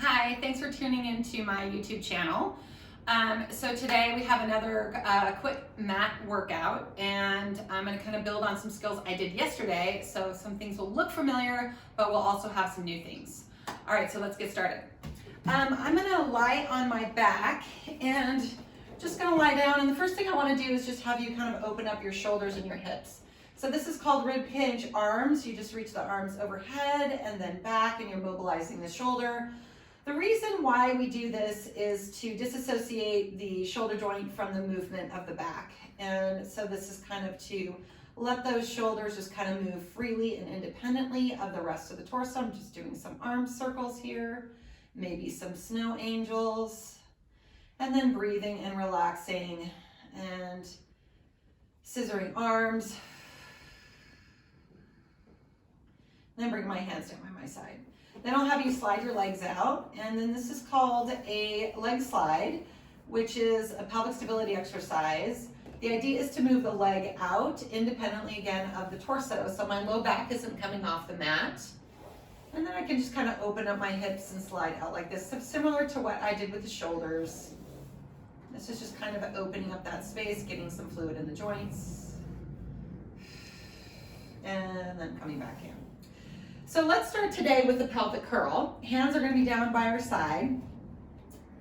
Hi, thanks for tuning into my YouTube channel. So today we have another quick mat workout, and I'm going to kind of build on some skills I did yesterday. So some things will look familiar, but we'll also have some new things. All right, so let's get started. I'm going to lie on my back and just going to lie down. And the first thing I want to do is just have you kind of open up your shoulders and your hips. So this is called rib hinge arms. You just reach the arms overhead and then back, and you're mobilizing the shoulder. The reason why we do this is to disassociate the shoulder joint from the movement of the back. And so this is kind of to let those shoulders just kind of move freely and independently of the rest of the torso. I'm just doing some arm circles here, maybe some snow angels, and then breathing and relaxing and scissoring arms. Then bring my hands down by my side. Then I'll have you slide your legs out, and then this is called a leg slide, which is a pelvic stability exercise. The idea is to move the leg out independently again of the torso, so my low back isn't coming off the mat. And then I can just kind of open up my hips and slide out like this, so similar to what I did with the shoulders. This is just kind of opening up that space, getting some fluid in the joints, and then coming back in. So let's start today with the pelvic curl. Hands are going to be down by our side.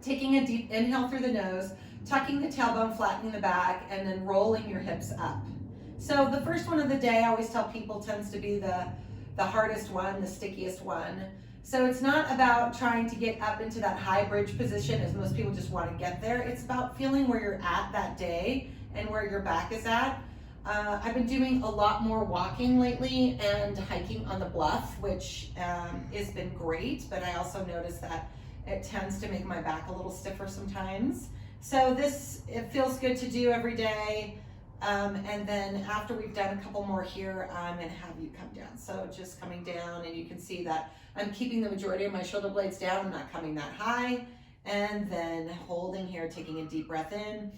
Taking a deep inhale through the nose, tucking the tailbone, flattening the back, and then rolling your hips up. So the first one of the day, I always tell people, tends to be the hardest one, the stickiest one. So it's not about trying to get up into that high bridge position, as most people just want to get there. It's about feeling where you're at that day and where your back is at. I've been doing a lot more walking lately and hiking on the bluff, which has been great, but I also noticed that it tends to make my back a little stiffer sometimes. So it feels good to do every day. And then after we've done a couple more here, I'm gonna have you come down. So just coming down, and you can see that I'm keeping the majority of my shoulder blades down. I'm not coming that high. And then holding here, taking a deep breath in.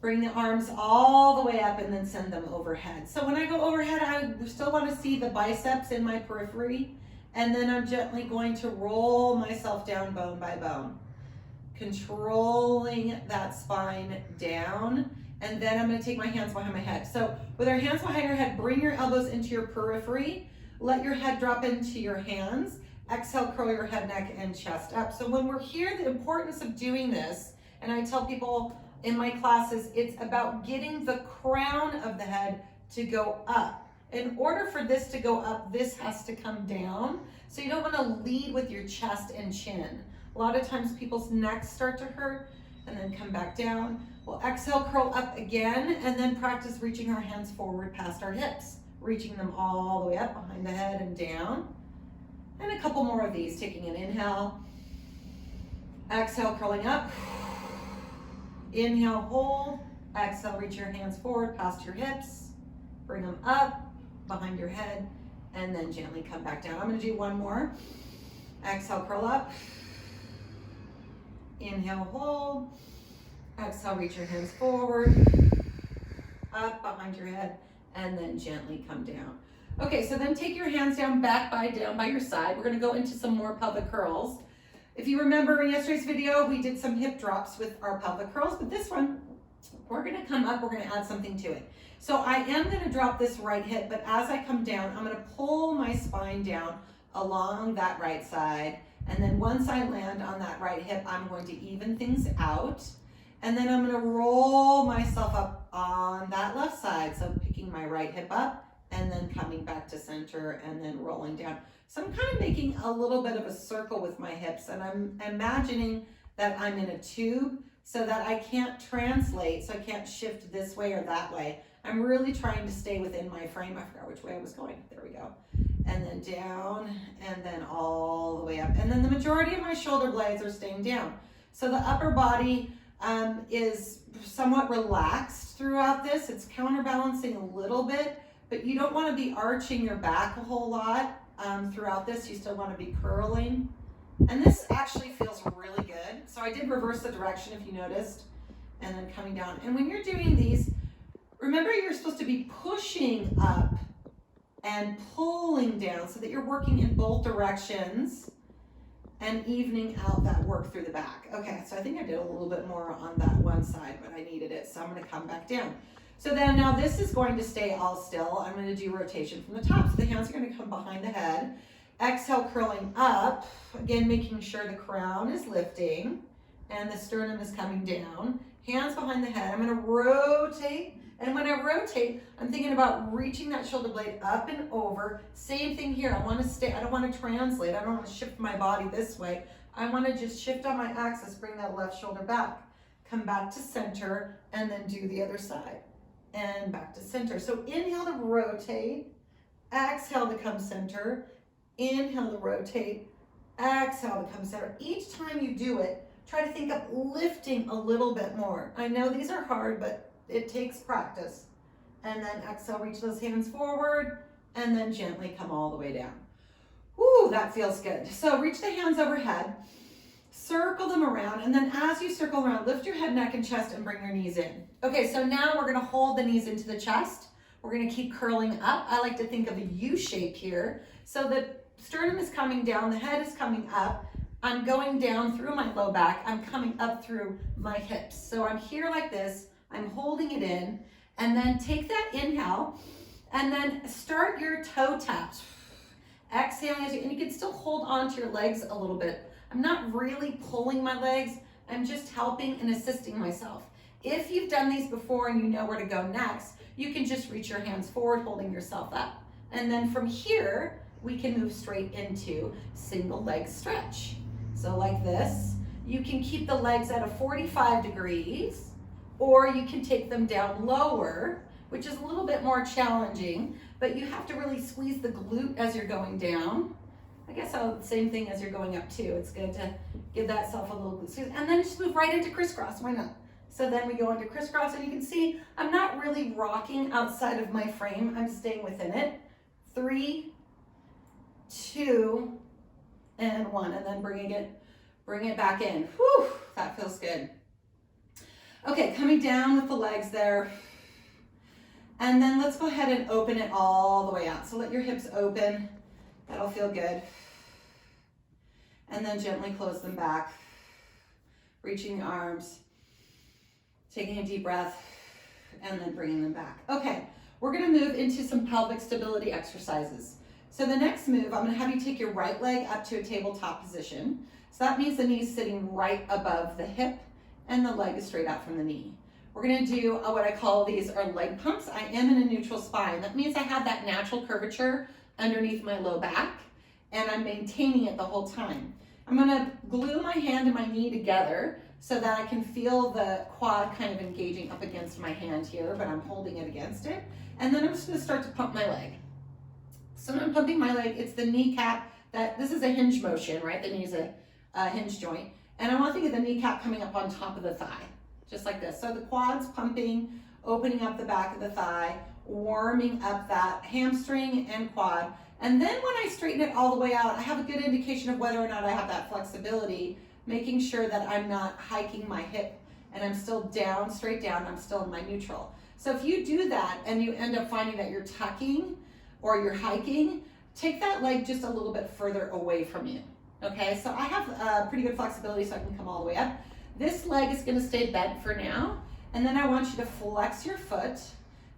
Bring the arms all the way up and then send them overhead. So when I go overhead, I still want to see the biceps in my periphery. And then I'm gently going to roll myself down bone by bone, controlling that spine down. And then I'm going to take my hands behind my head. So with our hands behind your head, bring your elbows into your periphery. Let your head drop into your hands. Exhale, curl your head, neck, and chest up. So when we're here, the importance of doing this, and I tell people in my classes, it's about getting the crown of the head to go up. In order for this to go up, this has to come down. So you don't want to lead with your chest and chin. A lot of times people's necks start to hurt and then come back down. We'll exhale, curl up again, and then practice reaching our hands forward past our hips, reaching them all the way up behind the head and down. And a couple more of these, taking an inhale, exhale, curling up. Inhale, hold. Exhale, reach your hands forward past your hips. Bring them up behind your head, and then gently come back down. I'm going to do one more. Exhale, curl up. Inhale, hold. Exhale, reach your hands forward, up behind your head, and then gently come down. Okay, so then take your hands down by your side. We're going to go into some more pelvic curls. If you remember in yesterday's video, we did some hip drops with our pelvic curls, but this one, we're gonna come up, we're gonna add something to it. So I am gonna drop this right hip, but as I come down, I'm gonna pull my spine down along that right side. And then once I land on that right hip, I'm going to even things out. And then I'm gonna roll myself up on that left side. So picking my right hip up and then coming back to center and then rolling down. So I'm kind of making a little bit of a circle with my hips, and I'm imagining that I'm in a tube so that I can't translate, so I can't shift this way or that way. I'm really trying to stay within my frame. I forgot which way I was going. There we go. And then down, and then all the way up. And then the majority of my shoulder blades are staying down. So the upper body is somewhat relaxed throughout this. It's counterbalancing a little bit, but you don't want to be arching your back a whole lot. Throughout this, you still want to be curling. And this actually feels really good. So I did reverse the direction, if you noticed, and then coming down. And when you're doing these, remember you're supposed to be pushing up and pulling down so that you're working in both directions. and evening out that work through the back. Okay, so I think I did a little bit more on that one side, but I needed it, so I'm gonna come back down. So then now this is going to stay all still. I'm gonna do rotation from the top. So the hands are gonna come behind the head. Exhale, curling up. Again, making sure the crown is lifting and the sternum is coming down. Hands behind the head. I'm gonna rotate. And when I rotate, I'm thinking about reaching that shoulder blade up and over. Same thing here. I wanna stay, I don't wanna translate. I don't wanna shift my body this way. I wanna just shift on my axis, bring that left shoulder back. Come back to center and then do the other side. And back to center. So inhale to rotate, exhale to come center, inhale to rotate, exhale to come center. Each time you do it, try to think of lifting a little bit more. I know these are hard, but it takes practice. And then exhale, reach those hands forward, and then gently come all the way down. Woo, that feels good. So reach the hands overhead, circle them around, and then as you circle around, lift your head, neck, and chest and bring your knees in. Okay, so now we're gonna hold the knees into the chest. We're gonna keep curling up. I like to think of a U shape here. So the sternum is coming down, the head is coming up. I'm going down through my low back. I'm coming up through my hips. So I'm here like this, I'm holding it in, and then take that inhale, and then start your toe taps. Exhaling, and you can still hold on to your legs a little bit. I'm not really pulling my legs, I'm just helping and assisting myself. If you've done these before and you know where to go next, you can just reach your hands forward, holding yourself up. And then from here, we can move straight into single leg stretch. So like this, you can keep the legs at a 45 degrees, or you can take them down lower, which is a little bit more challenging, but you have to really squeeze the glute as you're going down. I guess the same thing as you're going up too. It's good to give that self a little glute squeeze, and then just move right into crisscross, why not? So then we go into crisscross, and you can see I'm not really rocking outside of my frame, I'm staying within it. 3, 2, and 1, and then bring it back in. Whew, that feels good. Okay, coming down with the legs there. And then let's go ahead and open it all the way out. So let your hips open, that'll feel good. And then gently close them back, reaching the arms, taking a deep breath, and then bringing them back. Okay, we're gonna move into some pelvic stability exercises. So the next move, I'm gonna have you take your right leg up to a tabletop position. So that means the knee's sitting right above the hip and the leg is straight out from the knee. We're gonna do what I call these are leg pumps. I am in a neutral spine. That means I have that natural curvature underneath my low back and I'm maintaining it the whole time. I'm gonna glue my hand and my knee together so that I can feel the quad kind of engaging up against my hand here, but I'm holding it against it. And then I'm just gonna start to pump my leg. So when I'm pumping my leg, it's the kneecap, this is a hinge motion, right? The knee's a hinge joint. And I want to think of the kneecap coming up on top of the thigh, just like this. So the quad's pumping, opening up the back of the thigh, warming up that hamstring and quad. And then when I straighten it all the way out, I have a good indication of whether or not I have that flexibility, making sure that I'm not hiking my hip and I'm still down, straight down, I'm still in my neutral. So if you do that and you end up finding that you're tucking or you're hiking, take that leg just a little bit further away from you. Okay, so I have pretty good flexibility so I can come all the way up. This leg is gonna stay bent for now, and then I want you to flex your foot,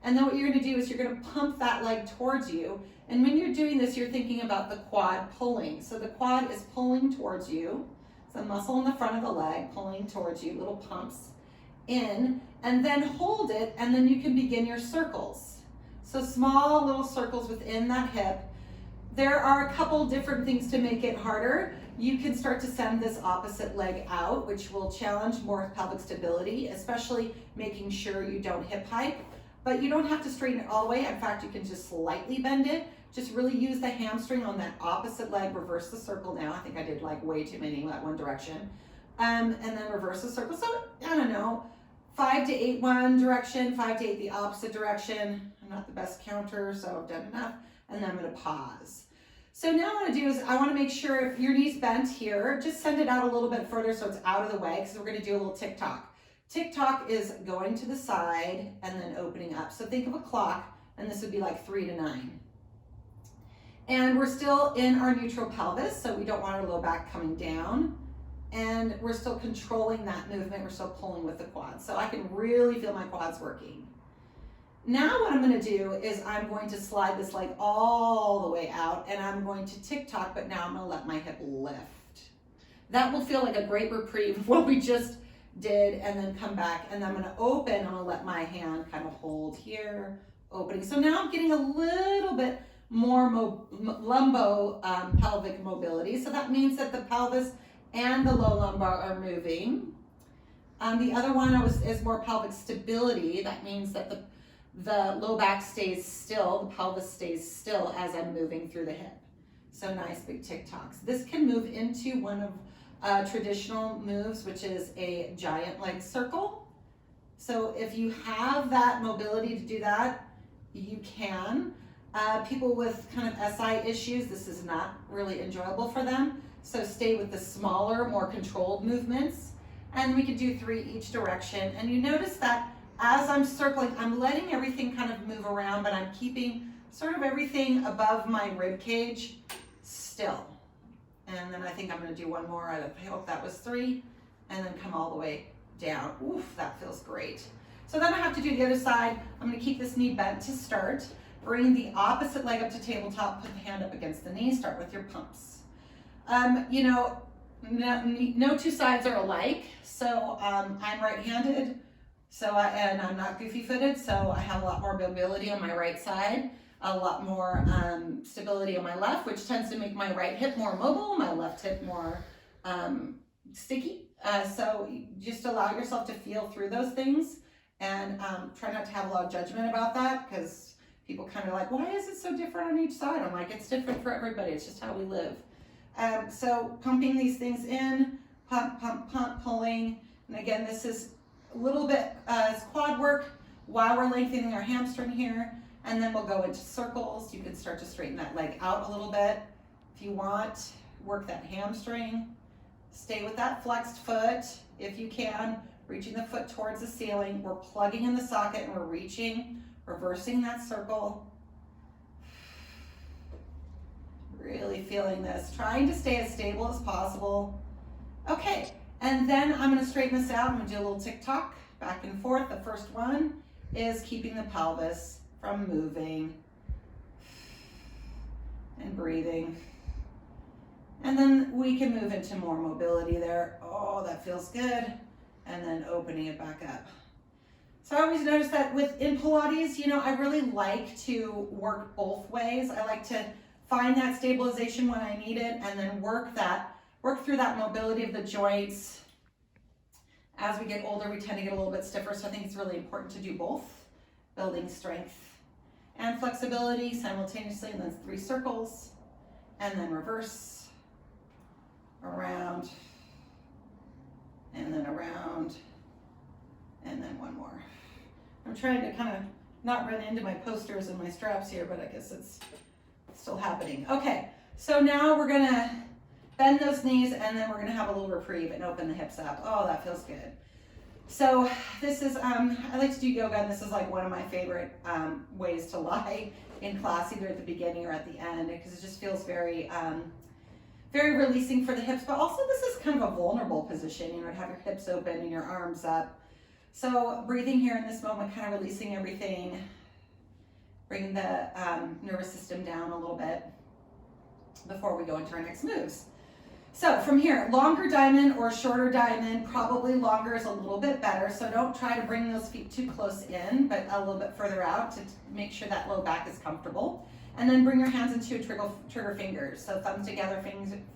and then what you're gonna do is you're gonna pump that leg towards you, and when you're doing this, you're thinking about the quad pulling. So the quad is pulling towards you. It's a muscle in the front of the leg pulling towards you, little pumps in, and then hold it, and then you can begin your circles. So small little circles within that hip. There are a couple different things to make it harder. You can start to send this opposite leg out, which will challenge more pelvic stability, especially making sure you don't hip hike. But you don't have to straighten it all the way. In fact, you can just slightly bend it. Just really use the hamstring on that opposite leg. Reverse the circle now. I think I did like way too many that one direction. And then reverse the circle. So, I don't know, 5 to 8 one direction, 5 to 8 the opposite direction. I'm not the best counter, so I've done enough. And then I'm gonna pause. So now what I want to do is I want to make sure if your knee's bent here, just send it out a little bit further so it's out of the way, because we're going to do a little tick-tock. Tick-tock is going to the side and then opening up. So think of a clock, and this would be like 3 to 9. And we're still in our neutral pelvis, so we don't want our low back coming down. And we're still controlling that movement. We're still pulling with the quads. So I can really feel my quads working. Now what I'm gonna do is I'm going to slide this leg all the way out, and I'm going to tick-tock, but now I'm gonna let my hip lift. That will feel like a great reprieve of what we just did, and then come back, and then I'm gonna open. I'm gonna let my hand kind of hold here, opening. So now I'm getting a little bit more pelvic mobility. So that means that the pelvis and the low lumbar are moving. The other one is more pelvic stability. That means that the low back stays still, the pelvis stays still as I'm moving through the hip. So nice big tick-tocks. This can move into one of traditional moves, which is a giant leg circle. So if you have that mobility to do that, you can. People with kind of SI issues, this is not really enjoyable for them. So stay with the smaller, more controlled movements. And we could do 3 each direction. And you notice that as I'm circling, I'm letting everything kind of move around, but I'm keeping sort of everything above my rib cage still. And then I think I'm gonna do one more. I hope that was 3. And then come all the way down. Oof, that feels great. So then I have to do the other side. I'm gonna keep this knee bent to start. Bring the opposite leg up to tabletop, put the hand up against the knee, start with your pumps. You know, no 2 sides are alike. So I'm right-handed, and I'm not goofy-footed, so I have a lot more mobility on my right side, a lot more stability on my left, which tends to make my right hip more mobile, my left hip more sticky. So just allow yourself to feel through those things, and try not to have a lot of judgment about that, because people kind of like, why is it so different on each side? I'm like, it's different for everybody. It's just how we live. So pumping these things in, pump, pump, pump, pulling. And again, this is a little bit it's quad work while we're lengthening our hamstring here. And then we'll go into circles. You can start to straighten that leg out a little bit. If you want, work that hamstring. Stay with that flexed foot if you can, reaching the foot towards the ceiling. We're plugging in the socket and we're reaching, reversing that circle. Really feeling this, trying to stay as stable as possible. Okay, and then I'm gonna straighten this out. I'm gonna do a little tick-tock, back and forth. The first one is keeping the pelvis from moving and breathing. And then we can move into more mobility there. Oh, that feels good. And then opening it back up. So I always notice that in Pilates, you know, I really like to work both ways. I like to find that stabilization when I need it, and then work through that mobility of the joints. As we get older, we tend to get a little bit stiffer, so I think it's really important to do both, building strength and flexibility simultaneously, and then 3 circles, and then reverse, around, and then around, and then one more. I'm trying to kind of not run into my posters and my straps here, but I guess it's still happening. Okay, so now we're gonna bend those knees, and then we're gonna have a little reprieve and open the hips up. Oh, that feels good. So this is, I like to do yoga, and this is like one of my favorite ways to lie in class, either at the beginning or at the end, because it just feels very, very releasing for the hips, but also this is kind of a vulnerable position, you know, to have your hips open and your arms up. So breathing here in this moment, kind of releasing everything, bringing the nervous system down a little bit before we go into our next moves. So from here, longer diamond or shorter diamond, probably longer is a little bit better. So don't try to bring those feet too close in, but a little bit further out to make sure that low back is comfortable. And then bring your hands into trigger fingers. So thumbs together,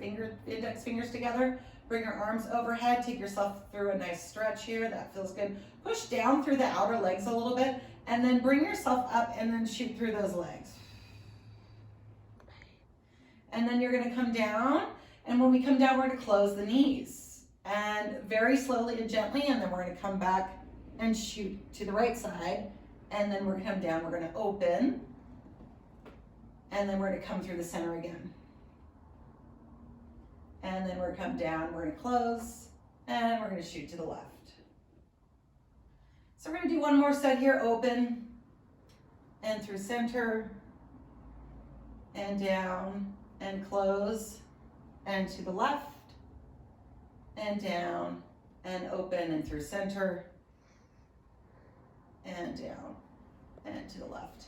index fingers together. Bring your arms overhead. Take yourself through a nice stretch here. That feels good. Push down through the outer legs a little bit, and then bring yourself up and then shoot through those legs. And then you're gonna come down, and when we come down, we're gonna close the knees. And very slowly and gently, and then we're gonna come back and shoot to the right side. And then we're gonna come down, we're gonna open, and then we're gonna come through the center again. And then we're gonna come down, we're gonna close, and we're gonna shoot to the left. So we're gonna do one more set here, open, and through center, and down, and close, and to the left, and down, and open and through center, and down, and to the left,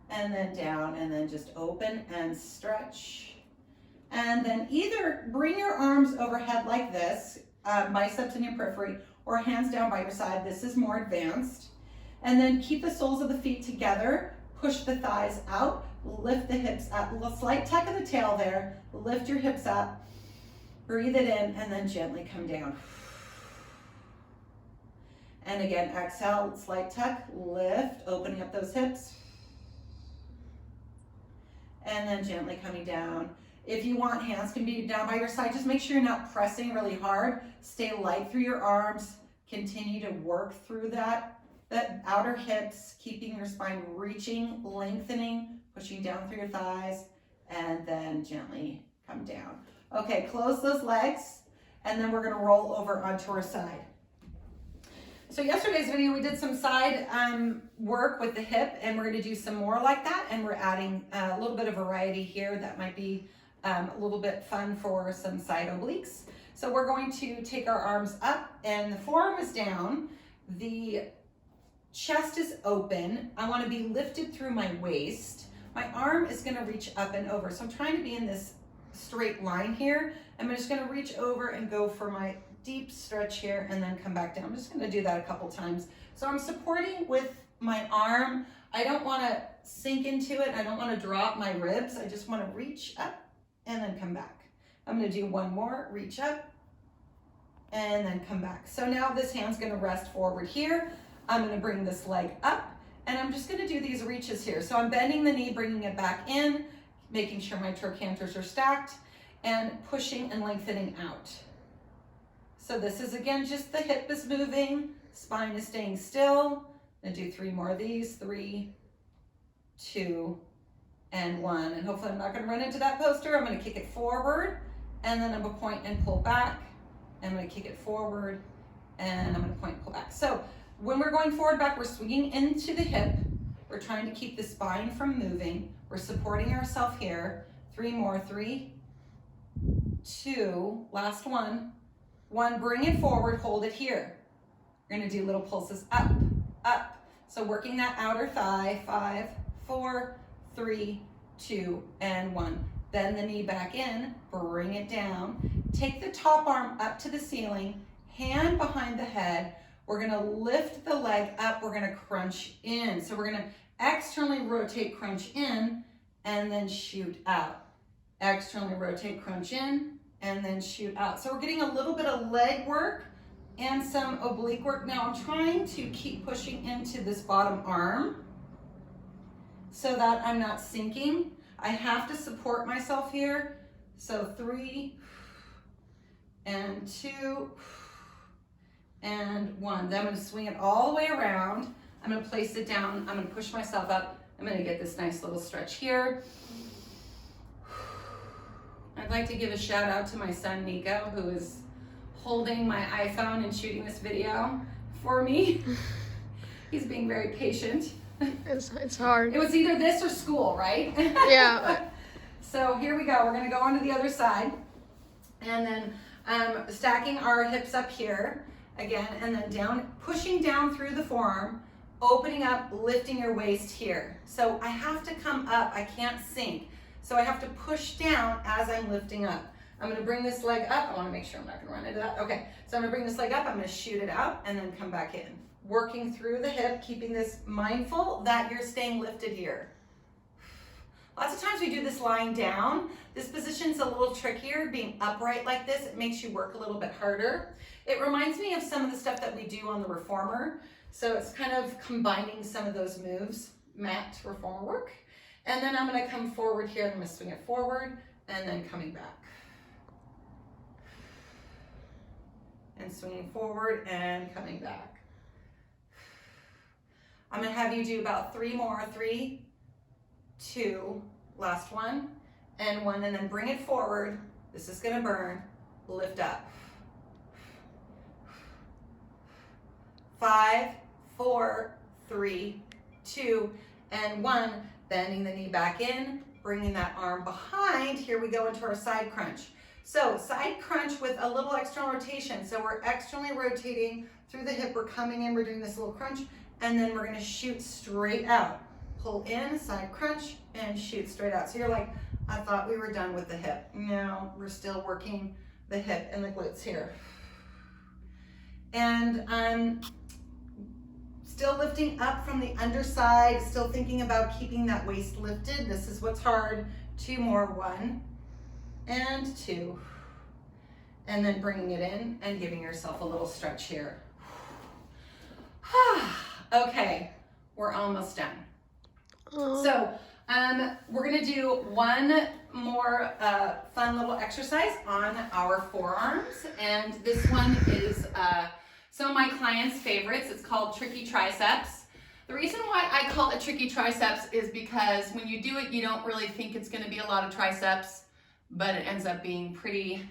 and then down, and then just open and stretch. And then either bring your arms overhead like this, biceps in your periphery, or hands down by your side. This is more advanced. And then keep the soles of the feet together, push the thighs out, lift the hips up, a slight tuck of the tail there, lift your hips up, breathe it in, and then gently come down. And again, exhale, slight tuck, lift, opening up those hips, and then gently coming down. If you want, hands can be down by your side. Just make sure you're not pressing really hard. Stay light through your arms. Continue to work through the outer hips, keeping your spine reaching, lengthening, pushing down through your thighs, and then gently come down. Okay, close those legs, and then we're gonna roll over onto our side. So yesterday's video, we did some side work with the hip, and we're gonna do some more like that, and we're adding a little bit of variety here that might be a little bit fun for some side obliques. So we're going to take our arms up, and the forearm is down, the chest is open. I want to be lifted through my waist. My arm is going to reach up and over. So I'm trying to be in this straight line here. I'm just going to reach over and go for my deep stretch here and then come back down. I'm just going to do that a couple times. So I'm supporting with my arm. I don't want to sink into it. I don't want to drop my ribs. I just want to reach up and then come back. I'm going to do one more, reach up and then come back. So now this hand's going to rest forward here. I'm going to bring this leg up, and I'm just going to do these reaches here. So I'm bending the knee, bringing it back in, making sure my trochanters are stacked, and pushing and lengthening out. So this is, again, just the hip is moving, spine is staying still. I'm going to do 3 more of these, 3, 2, and 1. And hopefully I'm not going to run into that poster. I'm going to kick it forward, and then I'm going to point and pull back. I'm going to kick it forward, and I'm going to point and pull back. So when we're going forward, back, we're swinging into the hip. We're trying to keep the spine from moving. We're supporting ourselves here. 3 more, 3, 2, last one. 1, bring it forward, hold it here. We're gonna do little pulses up, up. So working that outer thigh, 5, 4, 3, 2, and 1. Bend the knee back in, bring it down. Take the top arm up to the ceiling, hand behind the head. We're gonna lift the leg up, we're gonna crunch in. So we're gonna externally rotate, crunch in, and then shoot out. Externally rotate, crunch in, and then shoot out. So we're getting a little bit of leg work and some oblique work. Now I'm trying to keep pushing into this bottom arm so that I'm not sinking. I have to support myself here. So 3, and 2, and 1. Then I'm going to swing it all the way around. I'm going to place it down. I'm going to push myself up. I'm going to get this nice little stretch here. I'd like to give a shout out to my son Nico, who is holding my iPhone and shooting this video for me. He's being very patient. It's hard. It was either this or school, right? Yeah. So here we go. We're going to go on to the other side. And then stacking our hips up here again, and then down, pushing down through the forearm, opening up, lifting your waist here. So I have to come up. I can't sink. So I have to push down as I'm lifting up. I'm going to bring this leg up. I want to make sure I'm not going to run into that. Okay, so I'm going to bring this leg up. I'm going to shoot it out and then come back in. Working through the hip, keeping this mindful that you're staying lifted here. Lots of times we do this lying down. This position's a little trickier, being upright like this. It makes you work a little bit harder. It reminds me of some of the stuff that we do on the reformer. So it's kind of combining some of those moves, mat reformer work. And then I'm going to come forward here. I'm going to swing it forward and then coming back. And swinging forward and coming back. I'm going to have you do about 3 more. 3, 2, last one, and 1, and then bring it forward. This is going to burn. Lift up. 5, 4, 3, 2, and 1. Bending the knee back in, bringing that arm behind. Here we go into our side crunch. So side crunch with a little external rotation. So we're externally rotating through the hip. We're coming in, we're doing this little crunch, and then we're gonna shoot straight out. Pull in, side crunch, and shoot straight out. So you're like, I thought we were done with the hip. No, we're still working the hip and the glutes here. And I'm still lifting up from the underside, still thinking about keeping that waist lifted. This is what's hard. 2 more, 1 and 2. And then bringing it in and giving yourself a little stretch here. Okay, we're almost done. So we're gonna do one more fun little exercise on our forearms. And this one is some of my clients' favorites. It's called tricky triceps. The reason why I call it tricky triceps is because when you do it, you don't really think it's gonna be a lot of triceps, but it ends up being pretty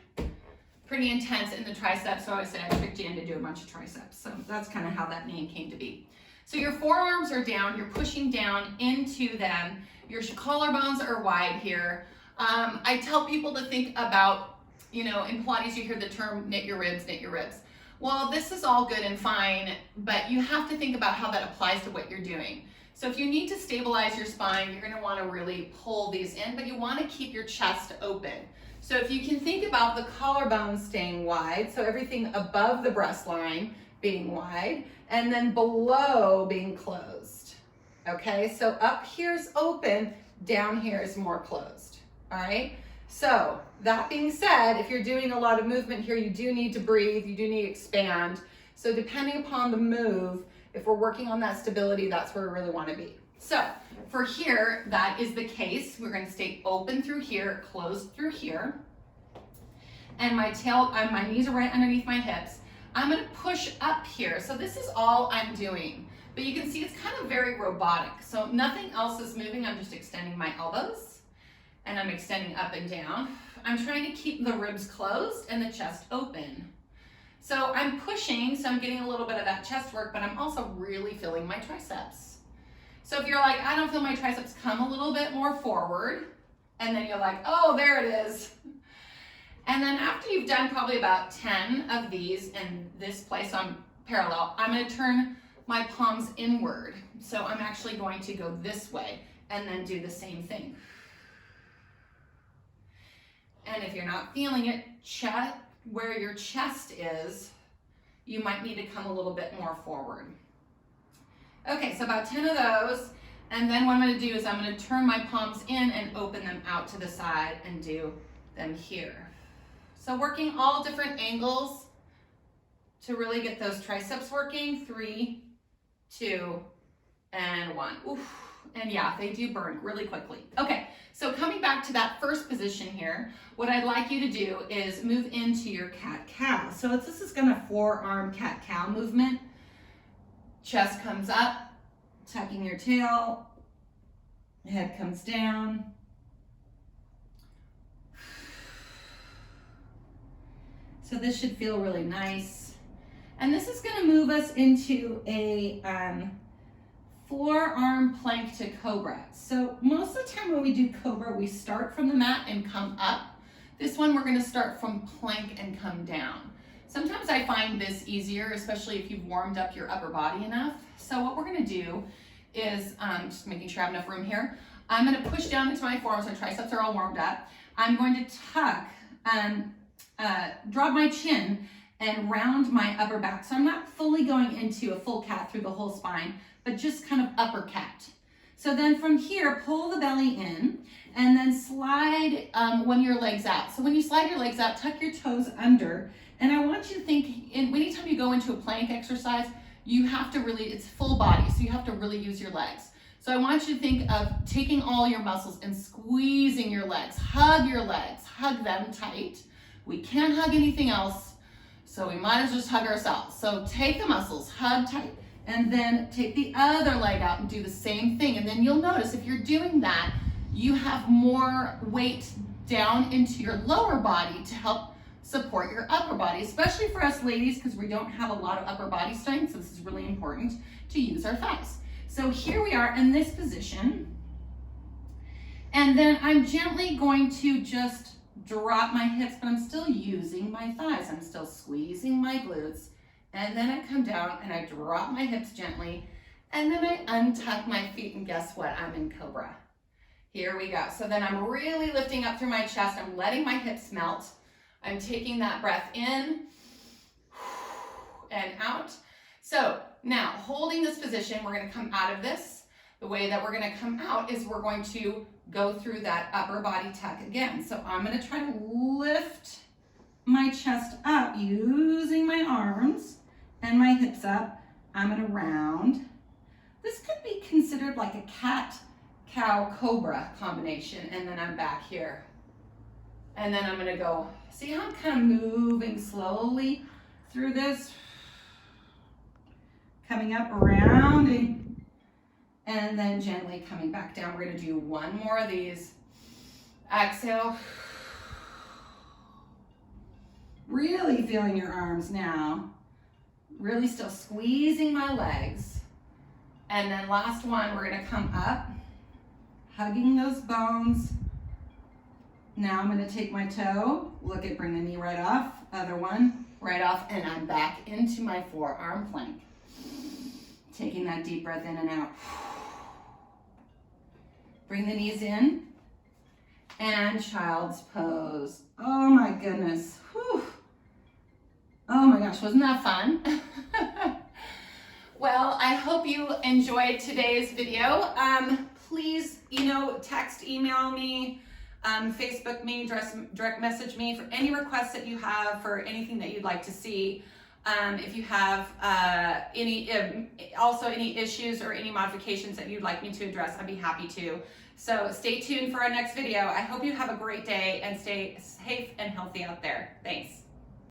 intense in the triceps. So I always say I tricked you into doing a bunch of triceps. So that's kind of how that name came to be. So your forearms are down, you're pushing down into them. Your collarbones are wide here. I tell people to think about, you know, in Pilates you hear the term knit your ribs, knit your ribs. Well, this is all good and fine, but you have to think about how that applies to what you're doing. So if you need to stabilize your spine, you're gonna wanna really pull these in, but you wanna keep your chest open. So if you can think about the collarbones staying wide, so everything above the breast line being wide, and then below being closed. Okay, so up here is open, down here is more closed. All right, so that being said, if you're doing a lot of movement here, you do need to breathe, you do need to expand. So depending upon the move, if we're working on that stability, that's where we really want to be. So for here, that is the case. We're going to stay open through here, closed through here. And my knees are right underneath my hips. I'm going to push up here. So this is all I'm doing. But you can see it's kind of very robotic. So nothing else is moving. I'm just extending my elbows and I'm extending up and down. I'm trying to keep the ribs closed and the chest open. So I'm pushing, so I'm getting a little bit of that chest work, but I'm also really feeling my triceps. So if you're like, I don't feel my triceps, come a little bit more forward. And then you're like, oh, there it is. And then after you've done probably about 10 of these in this place on parallel, I'm going to turn my palms inward. So I'm actually going to go this way and then do the same thing. And if you're not feeling it, check where your chest is. You might need to come a little bit more forward. Okay, so about 10 of those. And then what I'm going to do is I'm going to turn my palms in and open them out to the side and do them here. So working all different angles to really get those triceps working. 3, 2, and 1. Oof. And yeah, they do burn really quickly. Okay, so coming back to that first position here, what I'd like you to do is move into your cat-cow. So this is gonna forearm cat-cow movement. Chest comes up, tucking your tail, head comes down. So this should feel really nice. And this is gonna move us into a forearm plank to cobra. So most of the time when we do cobra, we start from the mat and come up. This one, we're gonna start from plank and come down. Sometimes I find this easier, especially if you've warmed up your upper body enough. So what we're gonna do is, just making sure I have enough room here, I'm gonna push down into my forearms, my triceps are all warmed up. I'm going to tuck, drop my chin and round my upper back. So I'm not fully going into a full cat through the whole spine, but just kind of upper cat. So then from here, pull the belly in and then slide one of your legs out. So when you slide your legs out, tuck your toes under. And I want you to think, anytime you go into a plank exercise, you have to really, it's full body, so you have to really use your legs. So I want you to think of taking all your muscles and squeezing your legs. Hug your legs, hug them tight. We can't hug anything else, so we might as well just hug ourselves. So take the muscles, hug tight, and then take the other leg out and do the same thing. And then you'll notice if you're doing that, you have more weight down into your lower body to help support your upper body, especially for us ladies, because we don't have a lot of upper body strength, so this is really important to use our thighs. So here we are in this position. And then I'm gently going to just drop my hips, but I'm still using my thighs. I'm still squeezing my glutes. And then I come down and I drop my hips gently. And then I untuck my feet, and guess what? I'm in Cobra. Here we go. So then I'm really lifting up through my chest. I'm letting my hips melt. I'm taking that breath in and out. So now holding this position, we're going to come out of this. The way that we're going to come out is we're going to go through that upper body tuck again. So I'm going to try to lift my chest up using my arms and my hips up. I'm going to round. This could be considered like a cat, cow, cobra combination. And then I'm back here. And then I'm going to go, see how I'm kind of moving slowly through this? Coming up, rounding, and then gently coming back down. We're going to do one more of these. Exhale. Really feeling your arms now. Really still squeezing my legs. And then last one, we're going to come up, hugging those bones. Now I'm going to take my toe, look at, bring the knee right off, other one, right off, and I'm back into my forearm plank. Taking that deep breath in and out. Bring the knees in, and child's pose. Oh my goodness. Whew. Oh my gosh, wasn't that fun? Well, I hope you enjoyed today's video. Please, text, email me, Facebook me, direct message me for any requests that you have for anything that you'd like to see. If you have any issues or any modifications that you'd like me to address, I'd be happy to. So stay tuned for our next video. I hope you have a great day and stay safe and healthy out there. Thanks.